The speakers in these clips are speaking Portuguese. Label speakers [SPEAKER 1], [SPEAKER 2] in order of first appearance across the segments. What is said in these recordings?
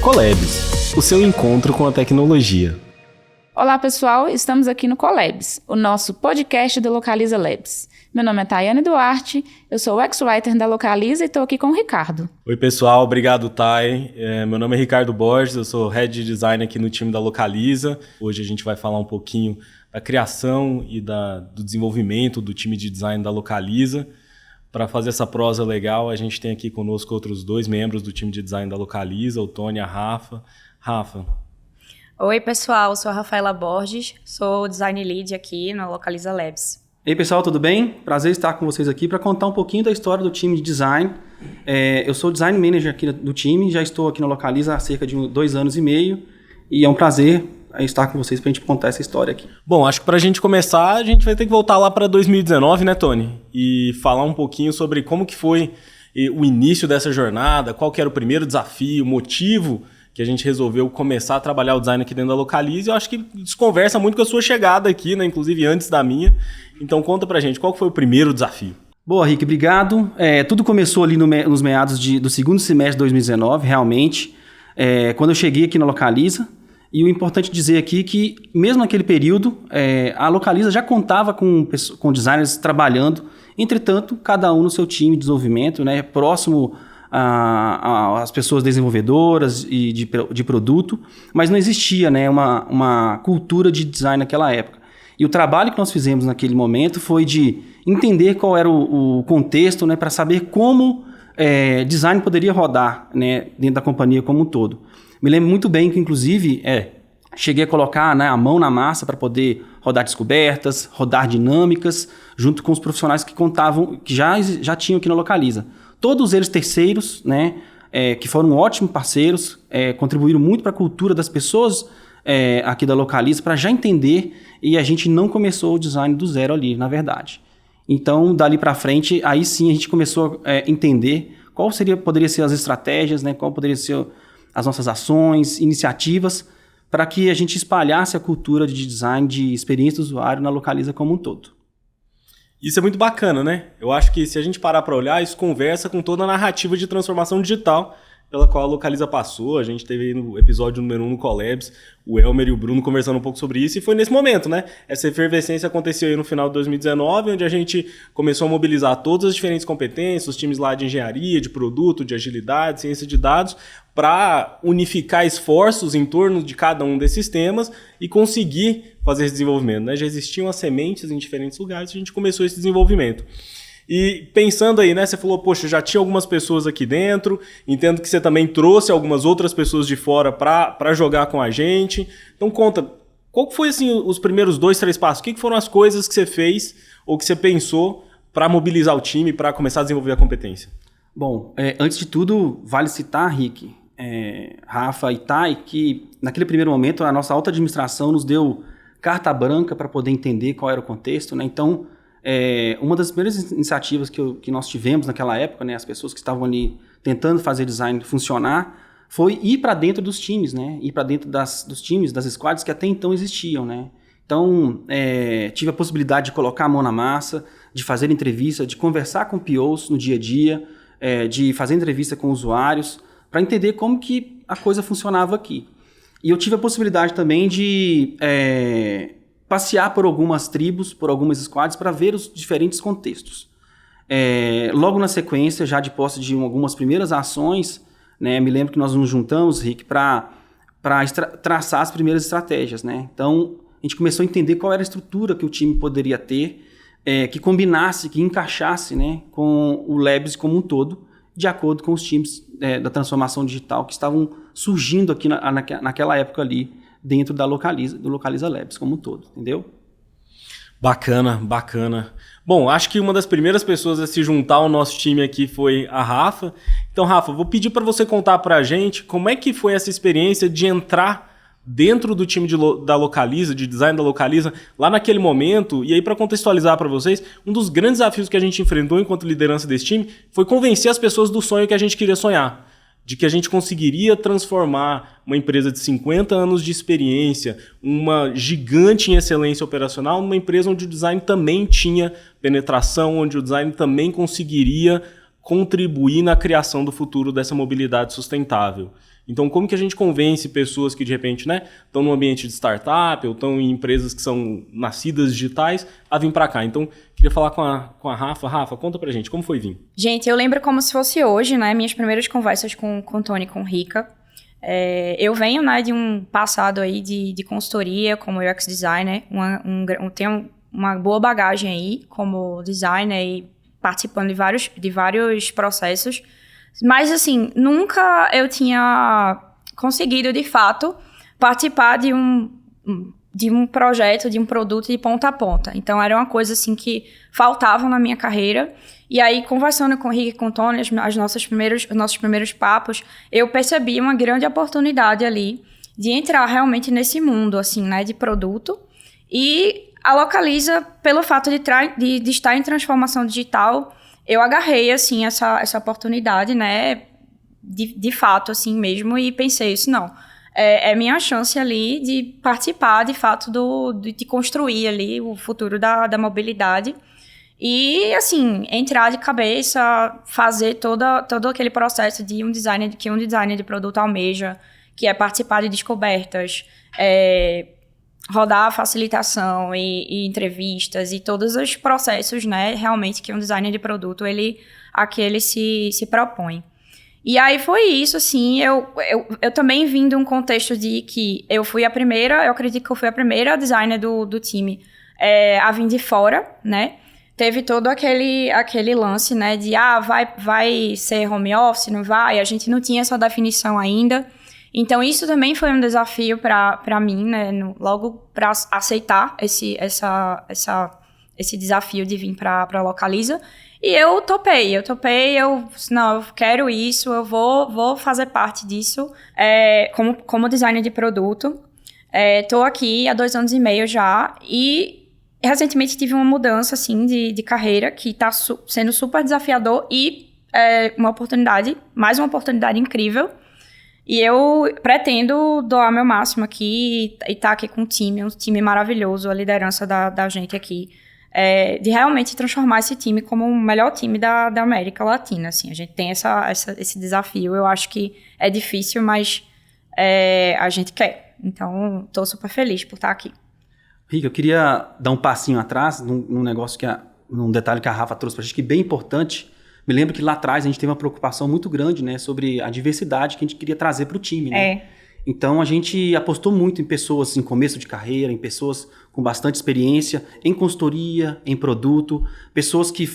[SPEAKER 1] Colabs, o seu encontro com a tecnologia.
[SPEAKER 2] Olá pessoal, estamos aqui no Colabs, o nosso podcast do Localiza Labs. Meu nome é Tayane Duarte, eu sou o ex-writer da Localiza e estou aqui com o Ricardo.
[SPEAKER 1] Oi pessoal, obrigado Thay. Meu nome é Ricardo Borges, eu sou Head de Design aqui no time da Localiza. Hoje a gente vai falar um pouquinho da criação e do desenvolvimento do time de design da Localiza. Para fazer essa prosa legal, a gente tem aqui conosco outros dois membros do time de design da Localiza, o Tony e a Rafa. Rafa.
[SPEAKER 3] Oi pessoal, eu sou a Rafaela Borges, sou Design Lead aqui na Localiza Labs.
[SPEAKER 4] Ei pessoal, tudo bem? Prazer estar com vocês aqui para contar um pouquinho da história do time de design. Eu sou Design Manager aqui do time, já estou aqui na Localiza há cerca de 2 anos e meio e é um prazer estar com vocês para a gente contar essa história aqui.
[SPEAKER 1] Bom, acho que para a gente começar, a gente vai ter que voltar lá para 2019, né, Tony? E falar um pouquinho sobre como que foi o início dessa jornada, qual que era o primeiro desafio, o motivo que a gente resolveu começar a trabalhar o design aqui dentro da Localiza. Eu acho que isso conversa muito com a sua chegada aqui, né? Inclusive antes da minha. Então conta pra gente, qual foi o primeiro desafio?
[SPEAKER 4] Boa, Rick, obrigado. Tudo começou ali nos meados do segundo semestre de 2019, realmente, quando eu cheguei aqui na Localiza. E o importante dizer aqui que, mesmo naquele período, a Localiza já contava com designers trabalhando, entretanto, cada um no seu time de desenvolvimento, né, próximo às pessoas desenvolvedoras e de produto, mas não existia, né, uma cultura de design naquela época. E o trabalho que nós fizemos naquele momento foi de entender qual era o contexto, né, para saber como design poderia rodar, né, dentro da companhia como um todo. Me lembro muito bem que, inclusive, cheguei a colocar, né, a mão na massa para poder rodar descobertas, rodar dinâmicas, junto com os profissionais que contavam, que já tinham aqui na Localiza. Todos eles terceiros, né, que foram ótimos parceiros, contribuíram muito para a cultura das pessoas aqui da Localiza, para já entender, e a gente não começou o design do zero ali, na verdade. Então, dali para frente, aí sim a gente começou a entender qual poderia ser as estratégias, né, qual poderia ser as nossas ações, iniciativas, para que a gente espalhasse a cultura de design, de experiência do usuário na Localiza como um todo.
[SPEAKER 1] Isso é muito bacana, né? Eu acho que se a gente parar para olhar, isso conversa com toda a narrativa de transformação digital pela qual a Localiza passou. A gente teve aí no episódio número 1 no Collabs, o Elmer e o Bruno conversando um pouco sobre isso, e foi nesse momento, né? Essa efervescência aconteceu aí no final de 2019, onde a gente começou a mobilizar todas as diferentes competências, os times lá de engenharia, de produto, de agilidade, ciência de dados, para unificar esforços em torno de cada um desses temas e conseguir fazer esse desenvolvimento, né? Já existiam as sementes em diferentes lugares, a gente começou esse desenvolvimento. E pensando aí, né, você falou, poxa, já tinha algumas pessoas aqui dentro, entendo que você também trouxe algumas outras pessoas de fora para jogar com a gente. Então conta, qual foi assim, os primeiros 2, 3 passos? O que foram as coisas que você fez ou que você pensou para mobilizar o time, para começar a desenvolver a competência?
[SPEAKER 4] Bom, antes de tudo, vale citar, Rick, Rafa e Thay, que naquele primeiro momento a nossa alta administração nos deu carta branca para poder entender qual era o contexto, né? Então, uma das primeiras iniciativas que nós tivemos naquela época, né, as pessoas que estavam ali tentando fazer design funcionar, foi ir para dentro dos times, né? Ir para dentro dos times, das squads que até então existiam, né? Então, tive a possibilidade de colocar a mão na massa, de fazer entrevista, de conversar com POs no dia a dia, de fazer entrevista com usuários, para entender como que a coisa funcionava aqui. E eu tive a possibilidade também de passear por algumas tribos, por algumas squads, para ver os diferentes contextos. Logo na sequência, já de posse de algumas primeiras ações, né, me lembro que nós nos juntamos, Rick, para traçar as primeiras estratégias, né? Então, a gente começou a entender qual era a estrutura que o time poderia ter, que combinasse, que encaixasse, né, com o Labs como um todo, de acordo com os times da transformação digital que estavam surgindo aqui naquela época ali, dentro do Localiza Labs como um todo, entendeu?
[SPEAKER 1] Bacana, bacana. Bom, acho que uma das primeiras pessoas a se juntar ao nosso time aqui foi a Rafa. Então, Rafa, vou pedir para você contar para a gente como é que foi essa experiência de entrar dentro do time da Localiza, de design da Localiza, lá naquele momento. E aí, para contextualizar para vocês, um dos grandes desafios que a gente enfrentou enquanto liderança desse time foi convencer as pessoas do sonho que a gente queria sonhar. De que a gente conseguiria transformar uma empresa de 50 anos de experiência, uma gigante em excelência operacional, numa empresa onde o design também tinha penetração, onde o design também conseguiria contribuir na criação do futuro dessa mobilidade sustentável. Então, como que a gente convence pessoas que, de repente, né, estão no ambiente de startup ou estão em empresas que são nascidas digitais a vir para cá? Então, queria falar com a Rafa. Rafa, conta pra gente, como foi vir?
[SPEAKER 3] Gente, eu lembro como se fosse hoje, né, minhas primeiras conversas com o Tony e com o Rica. Eu venho, né, de um passado aí de consultoria como UX designer, tenho uma boa bagagem aí como designer e participando de vários processos. Mas, assim, nunca eu tinha conseguido, de fato, participar de um projeto, de um produto de ponta a ponta. Então, era uma coisa, assim, que faltava na minha carreira. E aí, conversando com o Rick e com o Tony, os nossos primeiros papos, eu percebi uma grande oportunidade ali de entrar realmente nesse mundo, assim, né, de produto. E a Localiza, pelo fato de estar em transformação digital, eu agarrei, assim, essa oportunidade, né, de fato, assim mesmo, e pensei isso, não, é minha chance ali de participar, de fato, de construir ali o futuro da mobilidade e, assim, entrar de cabeça, fazer todo aquele processo de um designer de produto almeja, que é participar de descobertas, rodar a facilitação e entrevistas e todos os processos, né, realmente que um designer de produto, ele se propõe. E aí foi isso, assim, eu também vim de um contexto de que eu acredito que eu fui a primeira designer do time a vir de fora, né, teve todo aquele lance, né, de, vai ser home office, não vai, a gente não tinha essa definição ainda. Então, isso também foi um desafio para mim, né? Logo para aceitar esse desafio de vir para a Localiza. E eu topei, eu quero isso, eu vou fazer parte disso como designer de produto. Estou aqui há 2 anos e meio já e recentemente tive uma mudança, assim, de carreira que está sendo super desafiador e mais uma oportunidade incrível. E eu pretendo doar meu máximo aqui e estar aqui com um time maravilhoso, a liderança da gente aqui, de realmente transformar esse time como o melhor time da América Latina, assim. A gente tem esse desafio, eu acho que é difícil, mas a gente quer. Então, estou super feliz por estar aqui.
[SPEAKER 4] Rica, eu queria dar um passinho atrás num negócio num detalhe que a Rafa trouxe pra gente, que é bem importante. Me lembro que lá atrás a gente teve uma preocupação muito grande, né, sobre a diversidade que a gente queria trazer para o time, né? Então a gente apostou muito em pessoas em começo de carreira, em pessoas com bastante experiência, em consultoria, em produto, pessoas que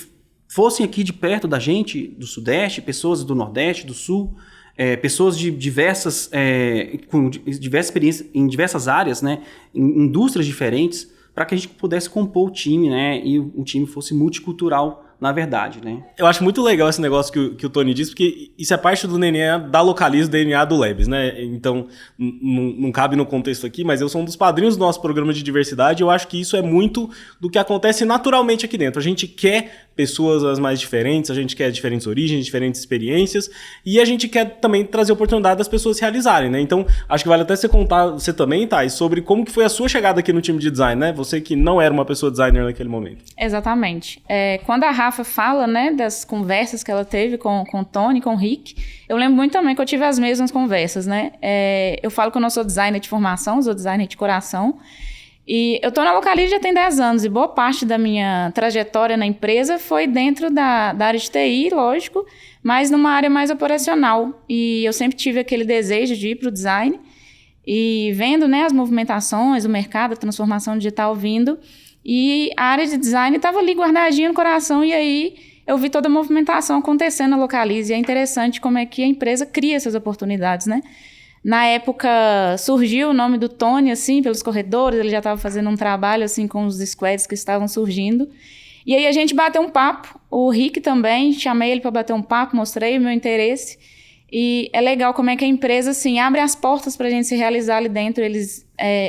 [SPEAKER 4] fossem aqui de perto da gente, do Sudeste, pessoas do Nordeste, do Sul, pessoas de com diversas experiências em diversas áreas, né, em indústrias diferentes, para que a gente pudesse compor o time, né, e o time fosse multicultural, na verdade, né?
[SPEAKER 1] Eu acho muito legal esse negócio que o Tony disse, porque isso é parte do DNA da Localiza, DNA do Labs, né? Então, não cabe no contexto aqui, mas eu sou um dos padrinhos do nosso programa de diversidade e eu acho que isso é muito do que acontece naturalmente aqui dentro. A gente quer pessoas as mais diferentes, a gente quer diferentes origens, diferentes experiências e a gente quer também trazer a oportunidade das pessoas se realizarem, né? Então, acho que vale até você contar, você também, Thais, sobre como que foi a sua chegada aqui no time de design, né? Você que não era uma pessoa designer naquele momento.
[SPEAKER 2] Exatamente. Quando a Rafa fala, né, das conversas que ela teve com o Tony, com o Rick, eu lembro muito também que eu tive as mesmas conversas, né? Eu falo que eu não sou designer de formação, sou designer de coração. E eu tô na Localiza já tem 10 anos e boa parte da minha trajetória na empresa foi dentro da área de TI, lógico, mas numa área mais operacional. E eu sempre tive aquele desejo de ir para o design e vendo, né, as movimentações, o mercado, a transformação digital vindo. E a área de design estava ali guardadinha no coração e aí eu vi toda a movimentação acontecendo na Localiza. E é interessante como é que a empresa cria essas oportunidades, né? Na época, surgiu o nome do Tony, assim, pelos corredores, ele já estava fazendo um trabalho, assim, com os squads que estavam surgindo. E aí a gente bateu um papo, o Rick também, chamei ele para bater um papo, mostrei o meu interesse. E é legal como é que a empresa, assim, abre as portas para a gente se realizar ali dentro. Eles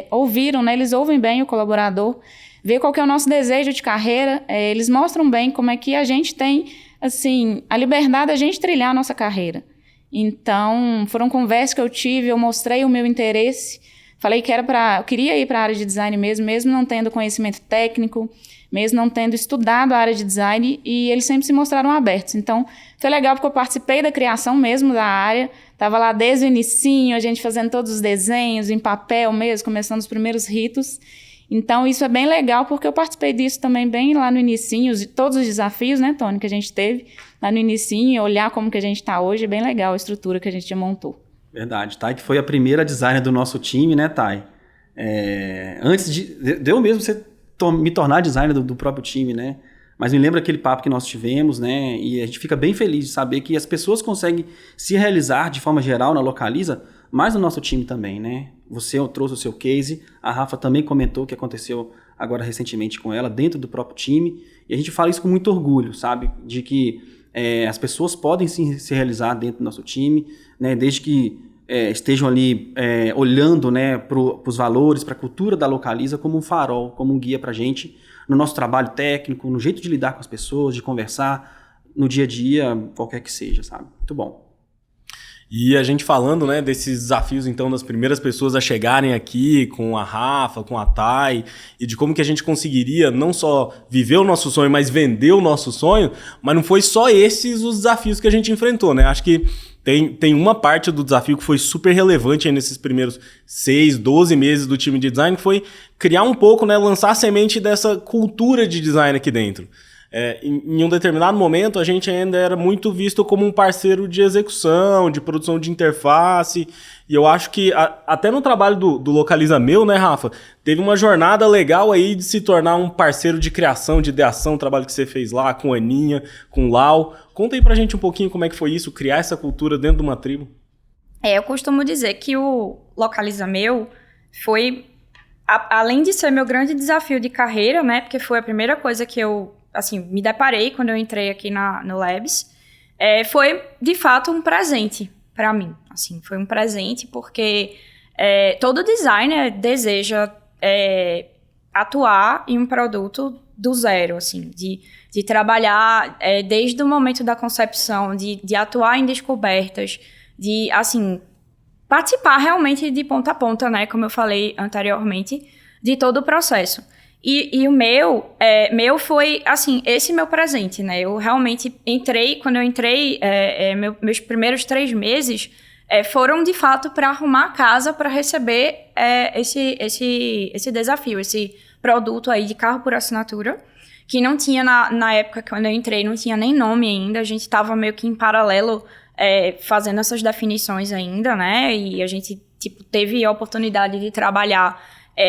[SPEAKER 2] ouviram, né? Eles ouvem bem o colaborador, vê qual que é o nosso desejo de carreira, eles mostram bem como é que a gente tem, assim, a liberdade da gente trilhar a nossa carreira. Então, foram conversas que eu tive, eu mostrei o meu interesse, falei que eu queria ir para a área de design mesmo não tendo conhecimento técnico, mesmo não tendo estudado a área de design, e eles sempre se mostraram abertos. Então, foi legal porque eu participei da criação mesmo da área, estava lá desde o inicinho, a gente fazendo todos os desenhos em papel mesmo, começando os primeiros ritos. Então, isso é bem legal, porque eu participei disso também bem lá no inicinho, todos os desafios, né, Tony, que a gente teve lá no inicinho, olhar como que a gente está hoje, é bem legal a estrutura que a gente já montou.
[SPEAKER 4] Verdade, Thay, que foi a primeira designer do nosso time, né, Thay? Antes de eu mesmo me tornar designer do próprio time, né? Mas me lembra aquele papo que nós tivemos, né? E a gente fica bem feliz de saber que as pessoas conseguem se realizar de forma geral na Localiza, mas no nosso time também, né? Você trouxe o seu case, a Rafa também comentou o que aconteceu agora recentemente com ela, dentro do próprio time, e a gente fala isso com muito orgulho, sabe? De que as pessoas podem sim se realizar dentro do nosso time, né? Desde que estejam ali olhando, né, para os valores, para a cultura da Localiza como um farol, como um guia para a gente, no nosso trabalho técnico, no jeito de lidar com as pessoas, de conversar no dia a dia, qualquer que seja, sabe? Muito bom.
[SPEAKER 1] E a gente falando, né, desses desafios, então, das primeiras pessoas a chegarem aqui com a Rafa, com a Thay, e de como que a gente conseguiria não só viver o nosso sonho, mas vender o nosso sonho, mas não foi só esses os desafios que a gente enfrentou, né? Acho que tem uma parte do desafio que foi super relevante aí nesses primeiros 6, 12 meses do time de design, que foi criar um pouco, né, lançar a semente dessa cultura de design aqui dentro. Em um determinado momento, a gente ainda era muito visto como um parceiro de execução, de produção de interface, e eu acho que até no trabalho do Localiza Meu, né, Rafa, teve uma jornada legal aí de se tornar um parceiro de criação, de ideação, o trabalho que você fez lá com a Aninha, com o Lau. Conta aí pra gente um pouquinho como é que foi isso, criar essa cultura dentro de uma tribo.
[SPEAKER 3] Eu costumo dizer que o Localiza Meu foi, além de ser meu grande desafio de carreira, né, porque foi a primeira coisa que eu me deparei quando eu entrei aqui no Labs, foi, de fato, um presente para mim. Assim, foi um presente porque todo designer deseja atuar em um produto do zero, assim, de trabalhar desde o momento da concepção, de atuar em descobertas, de, assim, participar realmente de ponta a ponta, né, como eu falei anteriormente, de todo o processo. E o meu foi, assim, esse meu presente, né? Eu realmente quando eu entrei, meus primeiros 3 meses foram, de fato, para arrumar a casa para receber esse desafio, esse produto aí de carro por assinatura, que não tinha, na época, quando eu entrei, não tinha nem nome ainda, a gente estava meio que em paralelo fazendo essas definições ainda, né? E a gente, teve a oportunidade de trabalhar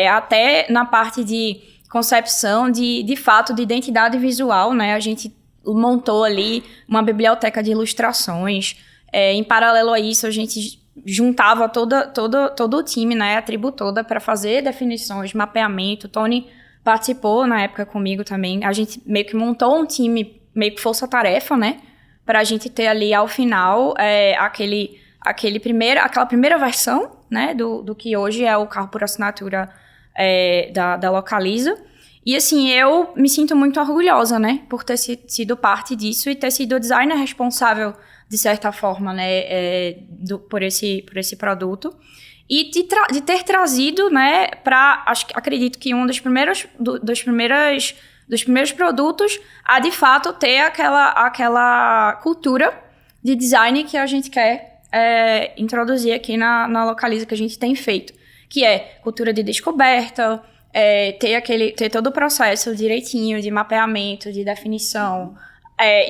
[SPEAKER 3] até na parte de concepção de fato, de identidade visual, né? A gente montou ali uma biblioteca de ilustrações. Em paralelo a isso, a gente juntava todo o time, né? A tribo toda para fazer definições, mapeamento. O Tony participou na época comigo também. A gente meio que montou um time, meio que força-tarefa, né? Para a gente ter ali, ao final, aquela primeira versão, né? Do que hoje é o carro por assinatura da Localiza. E, assim, eu me sinto muito orgulhosa, né, por ter sido parte disso e ter sido o designer responsável, de certa forma, né, por esse produto. E de ter trazido, né, acredito que um dos primeiros produtos a, de fato, ter aquela cultura de design que a gente quer introduzir aqui na Localiza, que a gente tem feito. Que é cultura de descoberta, ter todo o processo direitinho de mapeamento, de definição,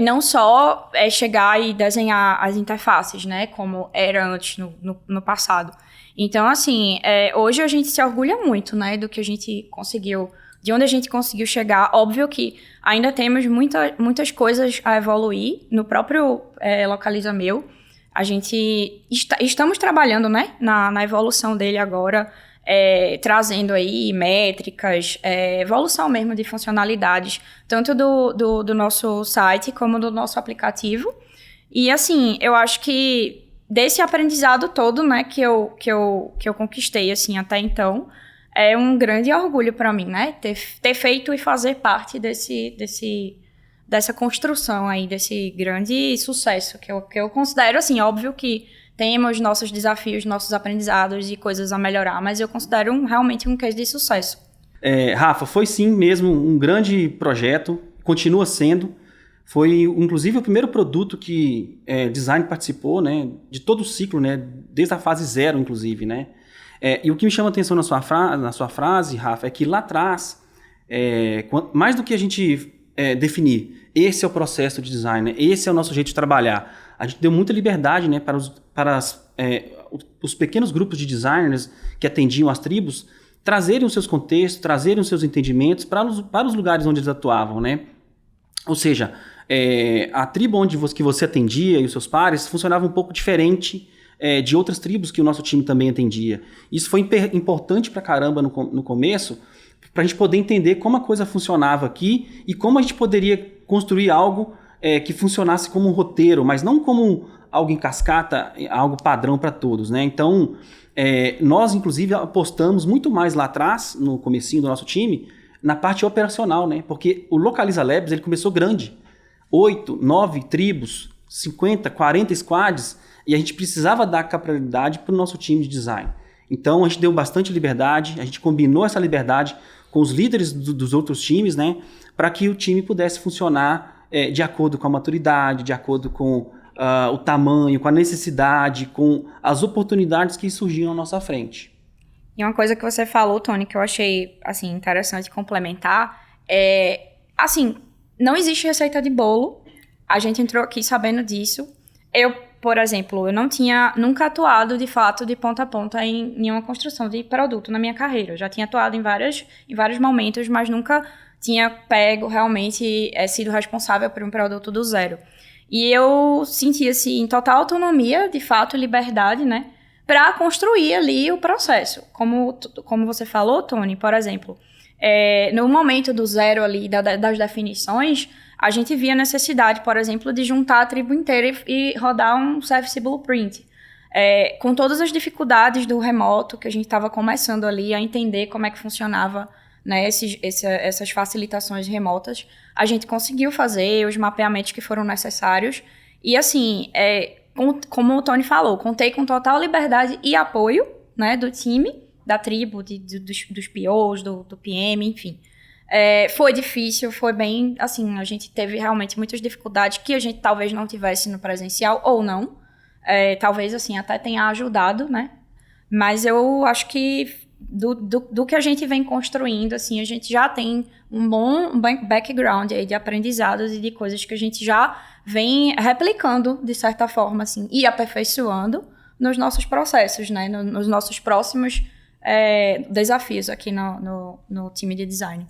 [SPEAKER 3] não só chegar e desenhar as interfaces, né, como era antes no passado. Então, assim, hoje a gente se orgulha muito, né, do que a gente conseguiu, de onde a gente conseguiu chegar. Óbvio que ainda temos muitas coisas a evoluir no próprio Localiza Meu. A gente estamos trabalhando, né, na evolução dele agora, trazendo aí métricas, evolução mesmo de funcionalidades, tanto do nosso site como do nosso aplicativo. E, assim, eu acho que desse aprendizado todo, né, que eu conquistei, assim, até então, é um grande orgulho para mim, né, ter feito e fazer parte dessa construção aí, desse grande sucesso, que eu considero, assim, óbvio que temos nossos desafios, nossos aprendizados e coisas a melhorar, mas eu considero realmente um case de sucesso.
[SPEAKER 4] Rafa, foi sim mesmo um grande projeto, continua sendo. Foi, inclusive, o primeiro produto que design participou, né, de todo o ciclo, né, desde a fase 0, inclusive, né. E o que me chama a atenção na sua frase, Rafa, é que lá atrás, mais do que a gente definir, esse é o processo de design, né, esse é o nosso jeito de trabalhar, a gente deu muita liberdade, né, para os pequenos grupos de designers que atendiam as tribos trazerem os seus contextos, trazerem os seus entendimentos para os lugares onde eles atuavam, né. Ou seja, a tribo que você atendia e os seus pares funcionava um pouco diferente de outras tribos que o nosso time também atendia. Isso foi importante pra caramba no começo, pra gente poder entender como a coisa funcionava aqui e como a gente poderia construir algo que funcionasse como um roteiro, mas não como algo em cascata, algo padrão para todos, né? Então, nós, inclusive, apostamos muito mais lá atrás, no comecinho do nosso time, na parte operacional, né? Porque o Localiza Labs, ele começou grande. 8, 9 tribos, 50, 40 squads, e a gente precisava dar capilaridade para o nosso time de design. Então, a gente deu bastante liberdade, a gente combinou essa liberdade com os líderes dos outros times, né? Para que o time pudesse funcionar de acordo com a maturidade, de acordo com o tamanho, com a necessidade, com as oportunidades que surgiam à nossa frente.
[SPEAKER 3] E uma coisa que você falou, Tony, que eu achei, assim, interessante complementar, assim, não existe receita de bolo, a gente entrou aqui sabendo disso. Eu, por exemplo, eu não tinha nunca atuado, de fato, de ponta a ponta em nenhuma construção de produto na minha carreira. Eu já tinha atuado em vários momentos, mas nunca tinha pego, realmente, sido responsável por um produto do zero. E eu senti, assim, total autonomia, de fato, liberdade, né? Para construir ali o processo. Como você falou, Tony, por exemplo, no momento do zero ali, das definições, a gente via a necessidade, por exemplo, de juntar a tribo inteira e rodar um Service Blueprint. Com todas as dificuldades do remoto, que a gente estava começando ali a entender como é que funcionava, né, essas facilitações remotas, a gente conseguiu fazer os mapeamentos que foram necessários. E assim, como o Tony falou, contei com total liberdade e apoio, né, do time, da tribo, dos POs, do PM, enfim. Foi difícil, foi bem, assim, a gente teve realmente muitas dificuldades que a gente talvez não tivesse no presencial, ou não. Talvez, assim, até tenha ajudado, né? Mas eu acho que do que a gente vem construindo, assim, a gente já tem um bom background aí de aprendizados e de coisas que a gente já vem replicando, de certa forma, assim, e aperfeiçoando nos nossos processos, né? Nos nossos próximos desafios aqui no time de design.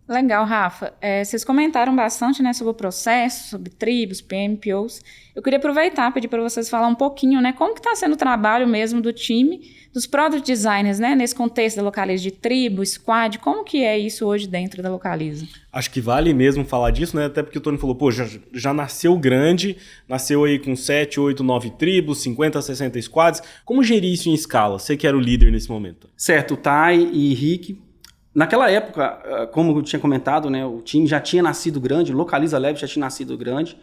[SPEAKER 2] Legal, Rafa. Vocês comentaram bastante, né, sobre o processo, sobre tribos, PM, POs. Eu queria aproveitar, pedir para vocês falar um pouquinho, né, como que está sendo o trabalho mesmo do time, dos product designers, né, nesse contexto da Localiza de tribo, squad, como que é isso hoje dentro da Localiza?
[SPEAKER 1] Acho que vale mesmo falar disso, né, até porque o Tony falou, pô, já nasceu grande, nasceu aí com 7, 8, 9 tribos, 50, 60 squads. Como gerir isso em escala? Você que era o líder nesse momento.
[SPEAKER 4] Certo, o Tai e Rick. Naquela época, como eu tinha comentado, né, o time já tinha nascido grande, o Localiza Labs já tinha nascido grande,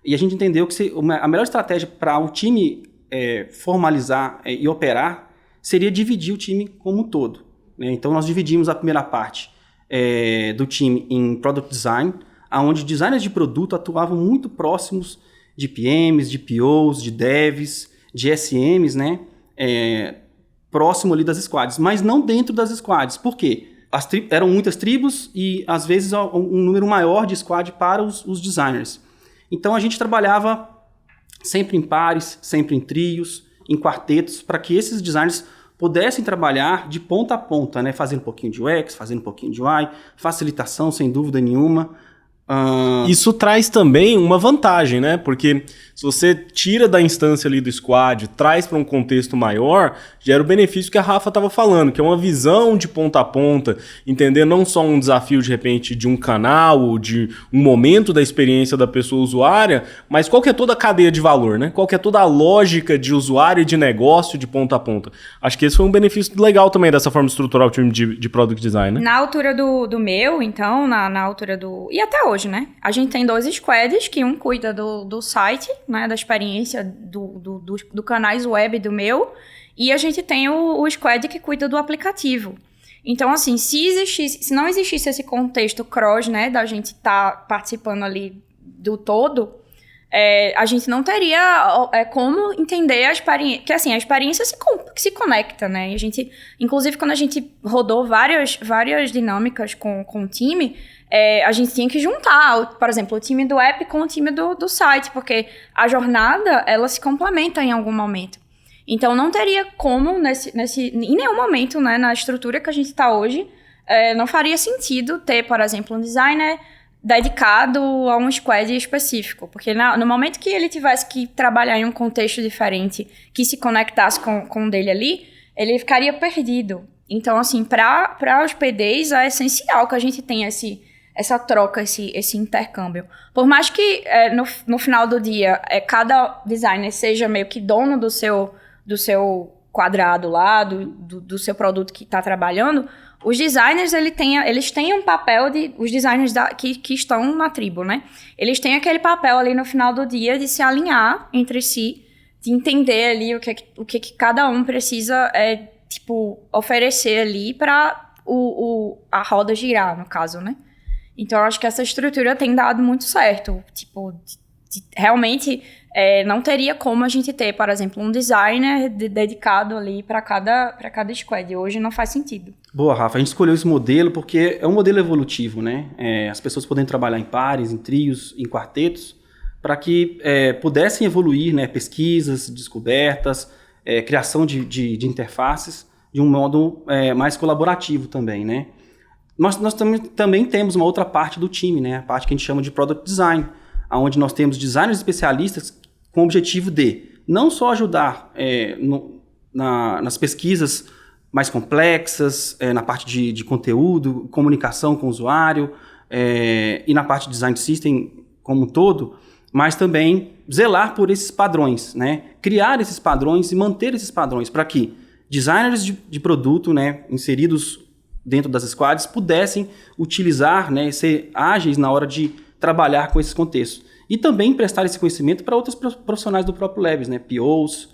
[SPEAKER 4] e a gente entendeu que a melhor estratégia para o time formalizar e operar seria dividir o time como um todo, né? Então, nós dividimos a primeira parte do time em Product Design, onde designers de produto atuavam muito próximos de PMs, de POs, de devs, de SMs, né? Próximo ali das squads, mas não dentro das squads. Por quê? Eram muitas tribos e, às vezes, um número maior de squad para os designers. Então, a gente trabalhava sempre em pares, sempre em trios, em quartetos, para que esses designers pudessem trabalhar de ponta a ponta, né? Fazendo um pouquinho de UX, fazendo um pouquinho de UI, facilitação, sem dúvida nenhuma.
[SPEAKER 1] Isso traz também uma vantagem, né? Porque se você tira da instância ali do squad, traz para um contexto maior, gera o benefício que a Rafa estava falando, que é uma visão de ponta a ponta, entender não só um desafio, de repente, de um canal, ou de um momento da experiência da pessoa usuária, mas qual que é toda a cadeia de valor, né? Qual que é toda a lógica de usuário e de negócio de ponta a ponta. Acho que esse foi um benefício legal também dessa forma de estruturar o time de Product Design, né?
[SPEAKER 3] Na altura do meu, então, na altura do... E até hoje, hoje, né? A gente tem 2 squads, que um cuida do site, né? Da experiência do canais web do meu, e a gente tem o squad que cuida do aplicativo. Então, assim, se não existisse esse contexto cross, né? Da gente estar participando ali do todo, a gente não teria como entender a experiência. Porque, assim, a experiência se conecta, né? E a gente, inclusive, quando a gente rodou várias dinâmicas com o time, a gente tinha que juntar, por exemplo, o time do app com o time do site, porque a jornada, ela se complementa em algum momento. Então, não teria como, em nenhum momento, né, na estrutura que a gente está hoje, não faria sentido ter, por exemplo, um designer dedicado a um squad específico. Porque no momento que ele tivesse que trabalhar em um contexto diferente, que se conectasse com o dele ali, ele ficaria perdido. Então, assim, para os PDs, é essencial que a gente tenha essa troca, esse intercâmbio. Por mais que no final do dia, cada designer seja meio que dono do seu quadrado lá, do seu produto que está trabalhando, os designers, eles têm um papel os designers que estão na tribo, né? Eles têm aquele papel ali no final do dia de se alinhar entre si, de entender ali o que cada um precisa, oferecer ali para a roda girar, no caso, né? Então, eu acho que essa estrutura tem dado muito certo. Realmente, não teria como a gente ter, por exemplo, um designer dedicado ali para cada squad. Hoje não faz sentido.
[SPEAKER 4] Boa, Rafa. A gente escolheu esse modelo porque é um modelo evolutivo, né? As pessoas podem trabalhar em pares, em trios, em quartetos, para que pudessem evoluir, né? Pesquisas, descobertas, criação de interfaces de um modo mais colaborativo também, né? Nós também temos uma outra parte do time, né? A parte que a gente chama de Product Design, onde nós temos designers especialistas com o objetivo de não só ajudar nas pesquisas mais complexas, na parte de conteúdo, comunicação com o usuário, e na parte de design system como um todo, mas também zelar por esses padrões, né? Criar esses padrões e manter esses padrões para que designers de produto, né, inseridos dentro das squads pudessem utilizar, né, ser ágeis na hora de trabalhar com esses contextos. E também prestar esse conhecimento para outros profissionais do próprio Labs, né, POs,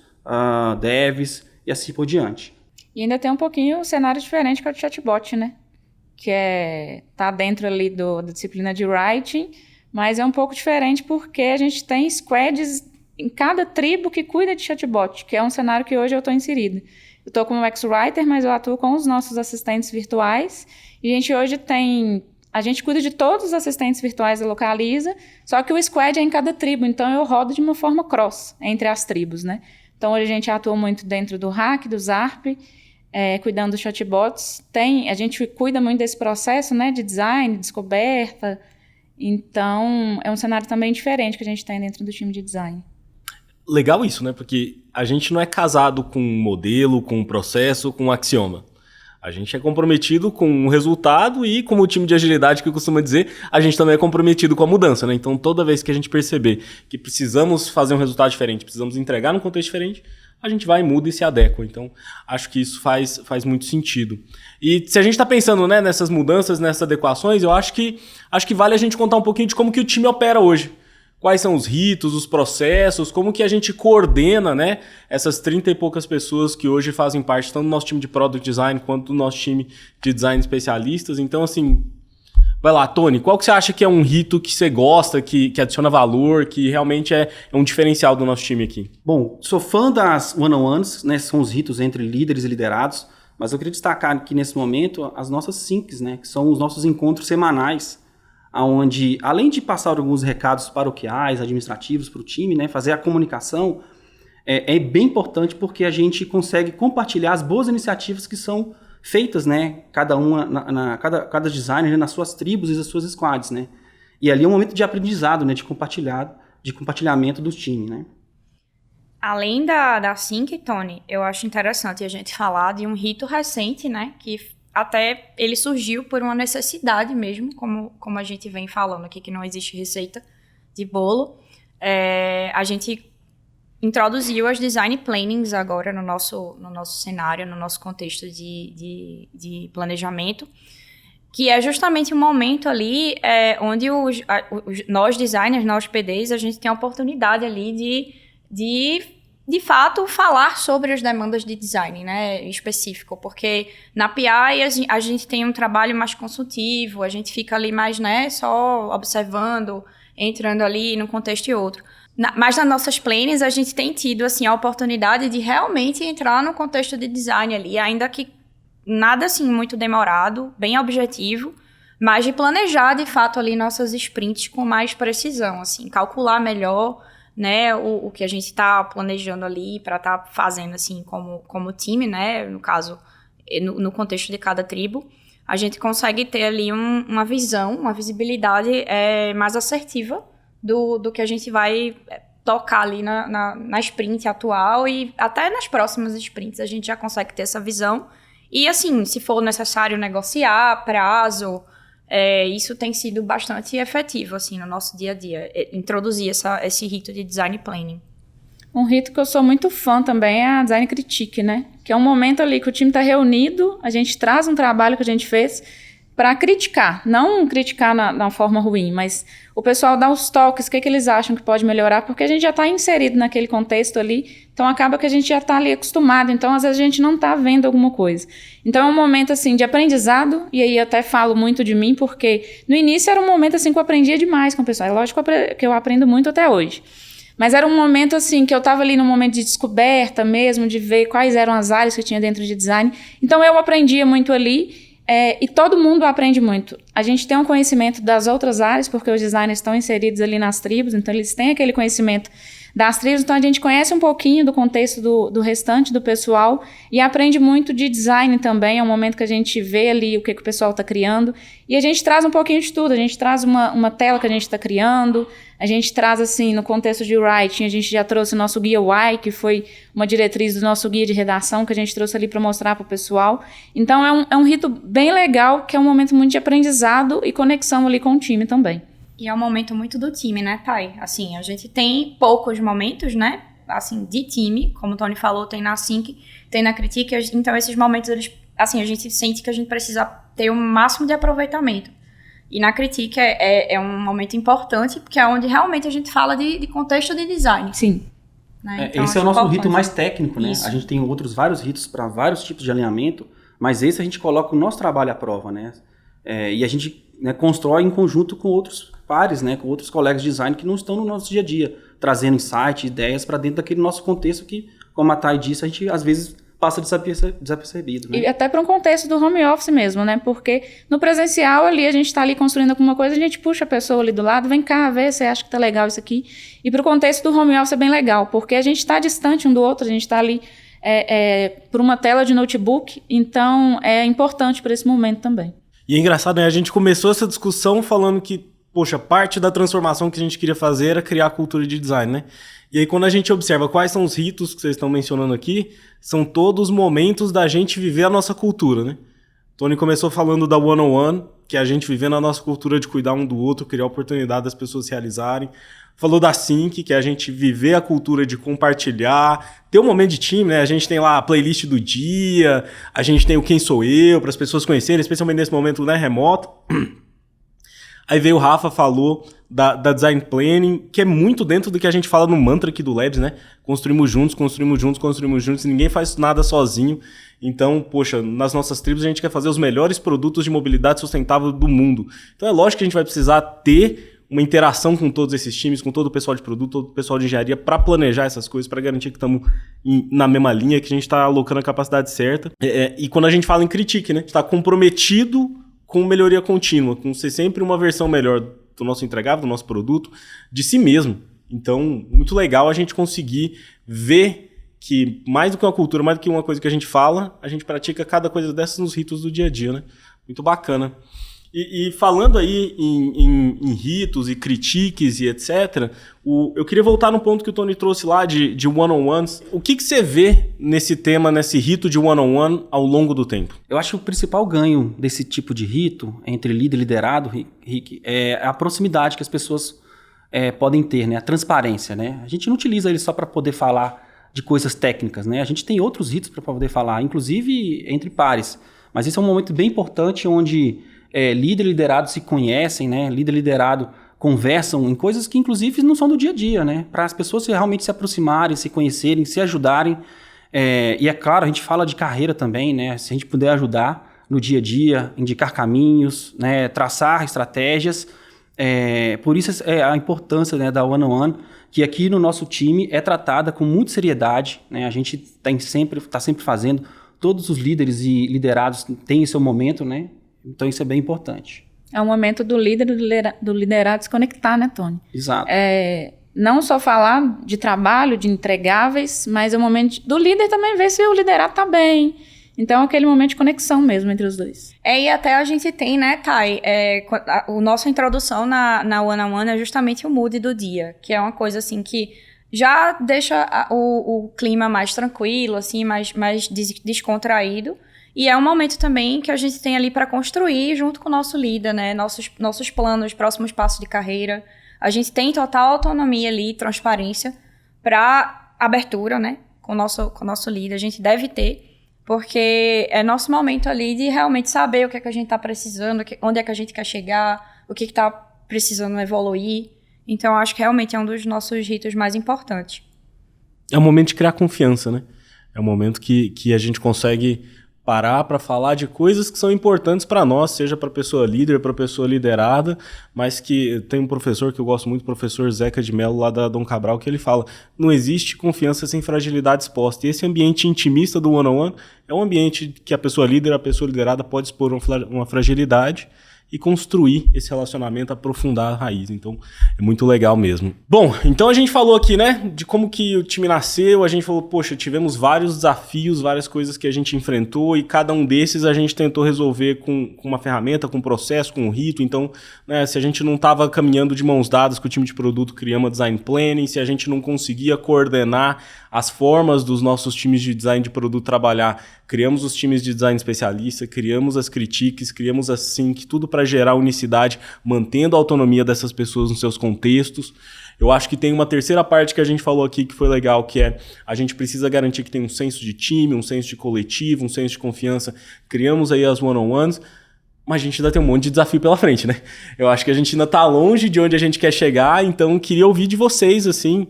[SPEAKER 4] devs e assim por diante.
[SPEAKER 2] E ainda tem um pouquinho um cenário diferente que é o chatbot, né? Que tá dentro ali da disciplina de writing, mas é um pouco diferente porque a gente tem squads em cada tribo que cuida de chatbot, que é um cenário que hoje eu estou inserida. Eu estou como UX-Writer, mas eu atuo com os nossos assistentes virtuais. E a gente cuida de todos os assistentes virtuais da Localiza, só que o squad é em cada tribo, então eu rodo de uma forma cross entre as tribos, né? Então, hoje a gente atua muito dentro do Hack, do Zarp, cuidando dos chatbots. A gente cuida muito desse processo, né, de design, de descoberta. Então, é um cenário também diferente que a gente tem dentro do time de design.
[SPEAKER 1] Legal isso, né? Porque a gente não é casado com um modelo, com um processo, com um axioma. A gente é comprometido com um resultado e, como o time de agilidade que costuma dizer, a gente também é comprometido com a mudança, né? Então, toda vez que a gente perceber que precisamos fazer um resultado diferente, precisamos entregar num contexto diferente, a gente vai, muda e se adequa. Então, acho que isso faz muito sentido. E se a gente está pensando, né, nessas mudanças, nessas adequações, eu acho que vale a gente contar um pouquinho de como que o time opera hoje. Quais são os ritos, os processos, como que a gente coordena, né, essas 30 e poucas pessoas que hoje fazem parte tanto do nosso time de Product Design quanto do nosso time de Design Especialistas. Então, assim, vai lá, Tony, qual que você acha que é um rito que você gosta, que adiciona valor, que realmente é um diferencial do nosso time aqui?
[SPEAKER 4] Bom, sou fã das one-on-ones, né, são os ritos entre líderes e liderados, mas eu queria destacar aqui nesse momento as nossas syncs, né, que são os nossos encontros semanais, onde, além de passar alguns recados paroquiais, administrativos para o time, né, fazer a comunicação, é bem importante porque a gente consegue compartilhar as boas iniciativas que são feitas, né, cada designer, né, nas suas tribos e nas suas squads, né, e ali é um momento de aprendizado, né, de compartilhamento do time, né.
[SPEAKER 3] Além da Sync, Tony, eu acho interessante a gente falar de um rito recente, né, que até ele surgiu por uma necessidade mesmo, como a gente vem falando aqui, que não existe receita de bolo. A gente introduziu as design plannings agora no nosso cenário, no nosso contexto de planejamento. que é justamente um momento ali onde nós designers, nós PDs, a gente tem a oportunidade ali de fato, falar sobre as demandas de design, né, específico, porque na PI a gente tem um trabalho mais consultivo, a gente fica ali mais, né, só observando, entrando ali num contexto e outro. Mas nas nossas planes a gente tem tido, assim, a oportunidade de realmente entrar no contexto de design ali, ainda que nada, assim, muito demorado, bem objetivo, mas de planejar, de fato, ali nossas sprints com mais precisão, assim, calcular melhor, né, o que a gente está planejando ali para estar fazendo, assim, como time, né, no caso, no contexto de cada tribo, a gente consegue ter ali uma visão, uma visibilidade mais assertiva do que a gente vai tocar ali na sprint atual e até nas próximas sprints a gente já consegue ter essa visão. E, assim, se for necessário negociar prazo, isso tem sido bastante efetivo, assim, no nosso dia a dia, introduzir esse rito de design planning.
[SPEAKER 2] Um rito que eu sou muito fã também é a Design Critique, né? Que é um momento ali que o time está reunido, a gente traz um trabalho que a gente fez para criticar, não criticar na forma ruim, mas o pessoal dá os toques, o que eles acham que pode melhorar, porque a gente já está inserido naquele contexto ali, então acaba que a gente já está ali acostumado, então às vezes a gente não está vendo alguma coisa. Então é um momento assim de aprendizado, e aí eu até falo muito de mim, porque no início era um momento assim que eu aprendia demais com o pessoal, é lógico que eu aprendo muito até hoje. Mas era um momento assim que eu estava ali num momento de descoberta mesmo, de ver quais eram as áreas que eu tinha dentro de design, então eu aprendia muito ali. E todo mundo aprende muito. A gente tem um conhecimento das outras áreas, porque os designers estão inseridos ali nas tribos, então eles têm aquele conhecimento das tribos, então a gente conhece um pouquinho do contexto do restante do pessoal e aprende muito de design também. É um momento que a gente vê ali o que o pessoal está criando e a gente traz um pouquinho de tudo. A gente traz uma tela que a gente está criando, a gente traz, assim, no contexto de writing, a gente já trouxe o nosso guia Y, que foi uma diretriz do nosso guia de redação que a gente trouxe ali para mostrar para o pessoal. Então é um rito bem legal, que é um momento muito de aprendizado e conexão ali com o time também.
[SPEAKER 3] E é um momento muito do time, né, Thay? Assim, a gente tem poucos momentos, né, assim, de time, como o Tony falou, tem na Sync, tem na Critique, então esses momentos, eles, assim, a gente sente que a gente precisa ter o máximo de aproveitamento. E na Critique é um momento importante, porque é onde realmente a gente fala de contexto de design.
[SPEAKER 2] Sim.
[SPEAKER 3] Né? Então,
[SPEAKER 4] esse é o nosso rito mais técnico, né?
[SPEAKER 3] Isso.
[SPEAKER 4] A gente tem vários ritos para vários tipos de alinhamento, mas esse a gente coloca o nosso trabalho à prova, né? E a gente, né, constrói em conjunto com outros pares, né, com outros colegas de design que não estão no nosso dia a dia, trazendo insights, ideias para dentro daquele nosso contexto que, como a Thay disse, a gente às vezes passa desapercebido. Né?
[SPEAKER 2] E até para um contexto do home office mesmo, né? Porque no presencial ali, a gente está ali construindo alguma coisa, a gente puxa a pessoa ali do lado, vem cá, vê, você acha que tá legal isso aqui. E para o contexto do home office é bem legal, porque a gente está distante um do outro, a gente está ali por uma tela de notebook, então é importante para esse momento também.
[SPEAKER 1] E é engraçado, né? A gente começou essa discussão falando que, poxa, parte da transformação que a gente queria fazer era criar a cultura de design, né? E aí quando a gente observa quais são os ritos que vocês estão mencionando aqui, são todos os momentos da gente viver a nossa cultura, né? Tony começou falando da one-on-one, que é a gente vivendo a nossa cultura de cuidar um do outro, criar a oportunidade das pessoas se realizarem. Falou da Sync, que é a gente viver a cultura de compartilhar, ter um momento de time, né? A gente tem lá a playlist do dia, a gente tem o Quem Sou Eu, para as pessoas conhecerem, especialmente nesse momento, né, remoto. Aí veio o Rafa, falou da Design Planning, que é muito dentro do que a gente fala no mantra aqui do Labs, né? Construímos juntos, construímos juntos, construímos juntos, ninguém faz nada sozinho. Então, poxa, nas nossas tribos a gente quer fazer os melhores produtos de mobilidade sustentável do mundo. Então é lógico que a gente vai precisar ter uma interação com todos esses times, com todo o pessoal de produto, todo o pessoal de engenharia, para planejar essas coisas, para garantir que estamos na mesma linha, que a gente está alocando a capacidade certa. E quando a gente fala em critique, né? Está comprometido com melhoria contínua, com ser sempre uma versão melhor do nosso entregável, do nosso produto, de si mesmo. Então, muito legal a gente conseguir ver que mais do que uma cultura, mais do que uma coisa que a gente fala, a gente pratica cada coisa dessas nos ritos do dia a dia, né? Muito bacana. E falando aí em ritos e critiques e etc., eu queria voltar no ponto que o Tony trouxe lá de one-on-ones. O que você vê nesse tema, nesse rito de one-on-one ao longo do tempo?
[SPEAKER 4] Eu acho que o principal ganho desse tipo de rito, entre líder e liderado, Rick, é a proximidade que as pessoas podem ter, né? A transparência, né? A gente não utiliza ele só para poder falar de coisas técnicas, né? A gente tem outros ritos para poder falar, inclusive entre pares. Mas esse é um momento bem importante onde líder e liderado se conhecem, né? Líder e liderado conversam em coisas que, inclusive, não são do dia a dia, né? Para as pessoas realmente se aproximarem, se conhecerem, se ajudarem. E é claro, a gente fala de carreira também, né? Se a gente puder ajudar no dia a dia, indicar caminhos, né? Traçar estratégias. Por isso a importância, né, da one-on-one, que aqui no nosso time é tratada com muita seriedade, né? A gente está sempre fazendo, todos os líderes e liderados têm seu momento, né? Então isso é bem importante.
[SPEAKER 2] É o momento do líder e do liderado se conectar, né, Tony?
[SPEAKER 4] Exato.
[SPEAKER 2] Não só falar de trabalho, de entregáveis, mas é o momento do líder também ver se o liderado está bem. Então, é aquele momento de conexão mesmo entre os dois.
[SPEAKER 3] E até a gente tem, né, Thay, a nossa introdução na one-on-one é justamente o mood do dia, que é uma coisa, assim, que já deixa o clima mais tranquilo, assim, mais descontraído. E é um momento também que a gente tem ali para construir junto com o nosso líder, né, nossos planos, próximos passos de carreira. A gente tem total autonomia ali, transparência para abertura, né, com o nosso líder. A gente deve ter, porque é nosso momento ali de realmente saber o que é que a gente está precisando, onde é que a gente quer chegar, o que está precisando evoluir. Então, acho que realmente é um dos nossos ritos mais importantes.
[SPEAKER 1] É um momento de criar confiança, né? É um momento que a gente consegue parar para falar de coisas que são importantes para nós, seja para a pessoa líder, para a pessoa liderada, mas que tem um professor que eu gosto muito, o professor Zeca de Mello, lá da Dom Cabral, que ele fala, não existe confiança sem fragilidade exposta. E esse ambiente intimista do one-on-one é um ambiente que a pessoa líder, a pessoa liderada pode expor uma fragilidade e construir esse relacionamento, aprofundar a raiz. Então, é muito legal mesmo. Bom, então a gente falou aqui, né, de como que o time nasceu, a gente falou, poxa, tivemos vários desafios, várias coisas que a gente enfrentou e cada um desses a gente tentou resolver com uma ferramenta, com um processo, com um rito. Então, né, se a gente não estava caminhando de mãos dadas com o time de produto, criamos uma design planning, se a gente não conseguia coordenar as formas dos nossos times de design de produto trabalhar, criamos os times de design especialista, criamos as critiques, criamos a sync, tudo para gerar unicidade, mantendo a autonomia dessas pessoas nos seus contextos. Eu acho que tem uma terceira parte que a gente falou aqui que foi legal, que é a gente precisa garantir que tem um senso de time, um senso de coletivo, um senso de confiança. Criamos aí as one-on-ones, mas a gente ainda tem um monte de desafio pela frente, né? Eu acho que a gente ainda está longe de onde a gente quer chegar, então queria ouvir de vocês, assim,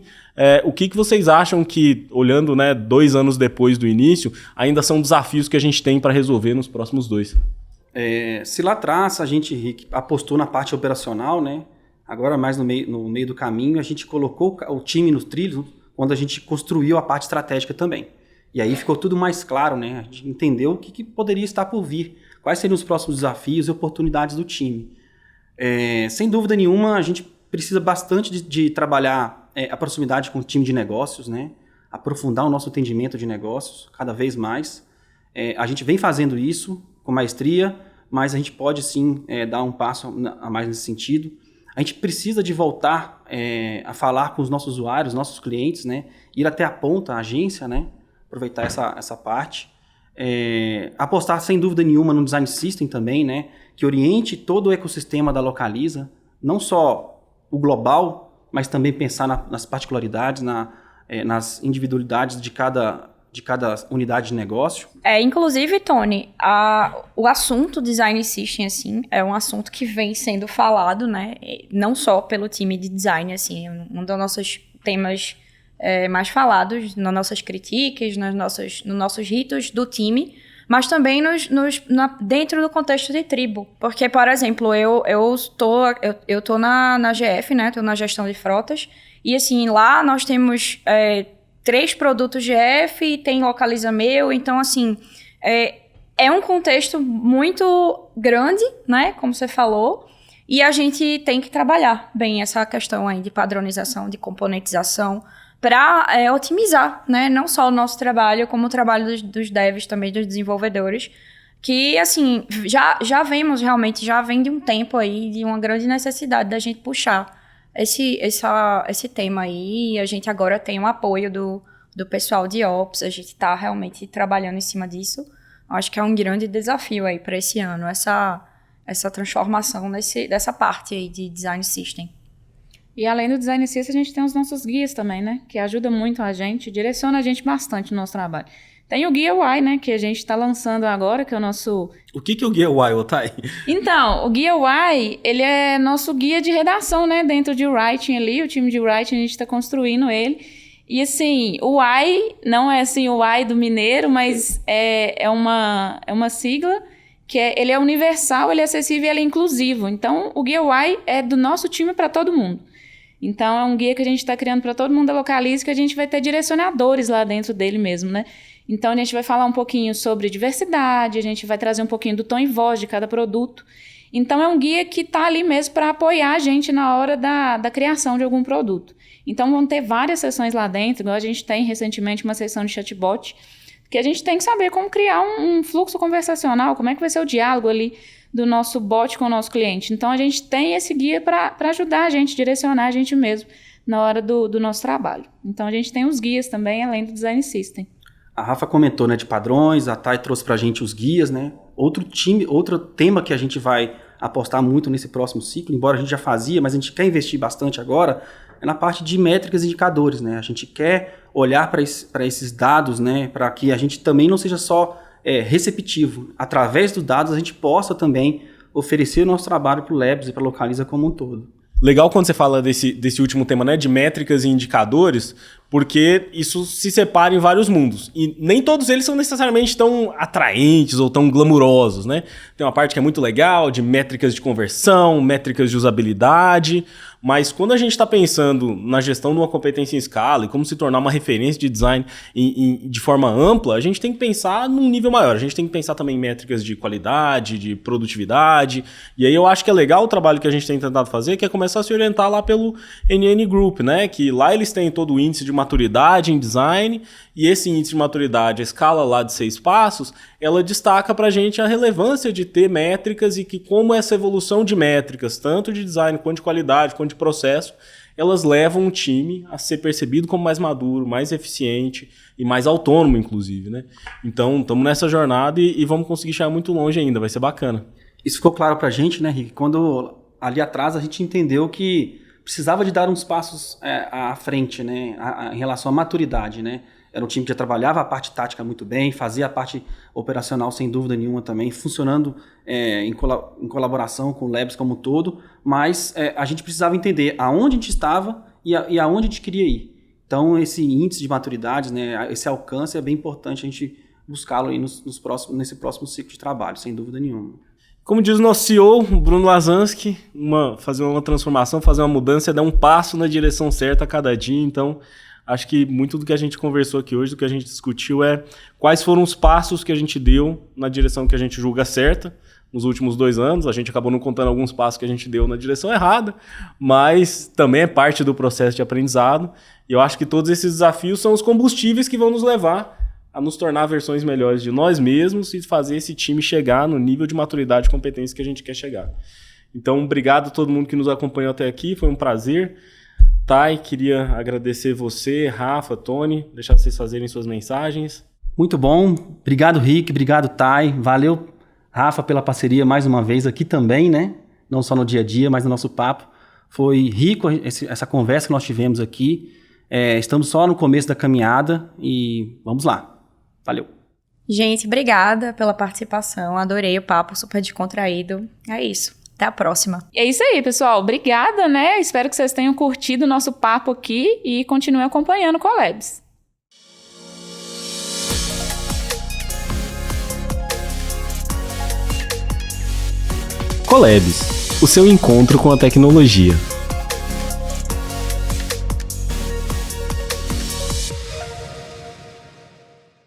[SPEAKER 1] o que vocês acham que, olhando, né, 2 anos depois do início, ainda são desafios que a gente tem para resolver nos próximos 2?
[SPEAKER 4] Se lá atrás a gente, Rick, apostou na parte operacional, né? Agora mais no meio do caminho, a gente colocou o time nos trilhos quando a gente construiu a parte estratégica também. E aí ficou tudo mais claro, né? A gente entendeu o que poderia estar por vir, quais seriam os próximos desafios e oportunidades do time. Sem dúvida nenhuma, a gente precisa bastante de trabalhar a proximidade com o time de negócios, né? Aprofundar o nosso entendimento de negócios cada vez mais. A gente vem fazendo isso com maestria, mas a gente pode sim dar um passo a mais nesse sentido. A gente precisa de voltar a falar com os nossos usuários, nossos clientes, né? Ir até a ponta, a agência, né? Aproveitar essa parte. Apostar sem dúvida nenhuma no design system também, né? Que oriente todo o ecossistema da Localiza, não só o global, mas também pensar nas particularidades, nas individualidades de cada unidade de negócio.
[SPEAKER 3] Inclusive, Tony, o assunto design system, assim, é um assunto que vem sendo falado, né? Não só pelo time de design, assim, um dos nossos temas mais falados, nas nossas critiques, nos nossos ritos do time, mas também dentro do contexto de tribo. Porque, por exemplo, eu tô na GF, né? Tô na gestão de frotas, e assim, lá nós temos 3 produtos GF e tem Localiza Meu, então assim, é um contexto muito grande, né, como você falou, e a gente tem que trabalhar bem essa questão aí de padronização, de componentização, para otimizar, né, não só o nosso trabalho, como o trabalho dos devs também, dos desenvolvedores, que assim, já vem de um tempo aí, de uma grande necessidade da gente puxar esse tema aí. A gente agora tem um apoio do pessoal de Ops, a gente está realmente trabalhando em cima disso. Acho que é um grande desafio aí para esse ano, essa transformação dessa parte aí de Design System.
[SPEAKER 2] E além do Design System, a gente tem os nossos guias também, né? Que ajudam muito a gente, direciona a gente bastante no nosso trabalho. Tem o Guia Y, né, que a gente está lançando agora, que é o nosso...
[SPEAKER 1] O que é o Guia Y, Otay?
[SPEAKER 2] Então, o Guia Y, ele é nosso guia de redação, né, dentro de writing ali, o time de writing, a gente está construindo ele. E assim, o Y não é assim o Y do mineiro, mas é uma sigla que ele é universal, ele é acessível e ele é inclusivo. Então, o Guia Y é do nosso time para todo mundo. Então, é um guia que a gente está criando para todo mundo da Localiza, que a gente vai ter direcionadores lá dentro dele mesmo, né? Então, a gente vai falar um pouquinho sobre diversidade, a gente vai trazer um pouquinho do tom e voz de cada produto. Então, é um guia que está ali mesmo para apoiar a gente na hora da criação de algum produto. Então, vão ter várias sessões lá dentro, igual a gente tem recentemente uma sessão de chatbot, que a gente tem que saber como criar um fluxo conversacional, como é que vai ser o diálogo ali do nosso bot com o nosso cliente. Então, a gente tem esse guia para ajudar a gente, direcionar a gente mesmo na hora do nosso trabalho. Então, a gente tem os guias também, além do Design System.
[SPEAKER 4] A Rafa comentou, né, de padrões, a Thay trouxe pra gente os guias, né? Outro tema que a gente vai apostar muito nesse próximo ciclo, embora a gente já fazia, mas a gente quer investir bastante agora, é na parte de métricas e indicadores, né? A gente quer olhar para esses dados, né, para que a gente também não seja só receptivo. Através dos dados, a gente possa também oferecer o nosso trabalho para o Labs e para a Localiza como um todo.
[SPEAKER 1] Legal quando você fala desse último tema, né, de métricas e indicadores, porque isso se separa em vários mundos. E nem todos eles são necessariamente tão atraentes ou tão glamurosos, né? Tem uma parte que é muito legal, de métricas de conversão, métricas de usabilidade, mas quando a gente está pensando na gestão de uma competência em escala e como se tornar uma referência de design de forma ampla, a gente tem que pensar num nível maior. A gente tem que pensar também em métricas de qualidade, de produtividade. E aí eu acho que é legal o trabalho que a gente tem tentado fazer, que é começar a se orientar lá pelo NN Group, né? Que lá eles têm todo o índice de maturidade em design, e esse índice de maturidade, a escala lá de 6 passos, ela destaca pra gente a relevância de ter métricas e que como essa evolução de métricas, tanto de design quanto de qualidade, quanto de processo, elas levam o time a ser percebido como mais maduro, mais eficiente e mais autônomo, inclusive, né? Então, estamos nessa jornada e vamos conseguir chegar muito longe ainda, vai ser bacana.
[SPEAKER 4] Isso ficou claro pra gente, né, Rick? Quando ali atrás a gente entendeu que precisava de dar uns passos à frente, né, em relação à maturidade, né? Era um time que já trabalhava a parte tática muito bem, fazia a parte operacional sem dúvida nenhuma também, funcionando em colaboração com o Labs como um todo, mas a gente precisava entender aonde a gente estava e aonde a gente queria ir. Então, esse índice de maturidade, né, esse alcance é bem importante a gente buscá-lo aí nesse próximo ciclo de trabalho, sem dúvida nenhuma.
[SPEAKER 1] Como diz o nosso CEO, Bruno Lasansky, fazer uma transformação, fazer uma mudança é dar um passo na direção certa a cada dia. Então, acho que muito do que a gente conversou aqui hoje, do que a gente discutiu é quais foram os passos que a gente deu na direção que a gente julga certa nos últimos 2 anos. A gente acabou não contando alguns passos que a gente deu na direção errada, mas também é parte do processo de aprendizado. E eu acho que todos esses desafios são os combustíveis que vão nos levar a nos tornar versões melhores de nós mesmos e fazer esse time chegar no nível de maturidade e competência que a gente quer chegar. Então, obrigado a todo mundo que nos acompanhou até aqui, foi um prazer. Thay, queria agradecer você, Rafa, Tony, deixar vocês fazerem suas mensagens.
[SPEAKER 4] Muito bom, obrigado Rick, obrigado Thay, valeu Rafa pela parceria mais uma vez aqui também, né? Não só no dia a dia, mas no nosso papo. Foi rico essa conversa que nós tivemos aqui. Estamos só no começo da caminhada e vamos lá. Valeu.
[SPEAKER 3] Gente, obrigada pela participação. Adorei o papo, super descontraído. É isso. Até a próxima.
[SPEAKER 2] E é isso aí, pessoal. Obrigada, né? Espero que vocês tenham curtido o nosso papo aqui e continuem acompanhando o Collabs.
[SPEAKER 1] Collabs, o seu encontro com a tecnologia.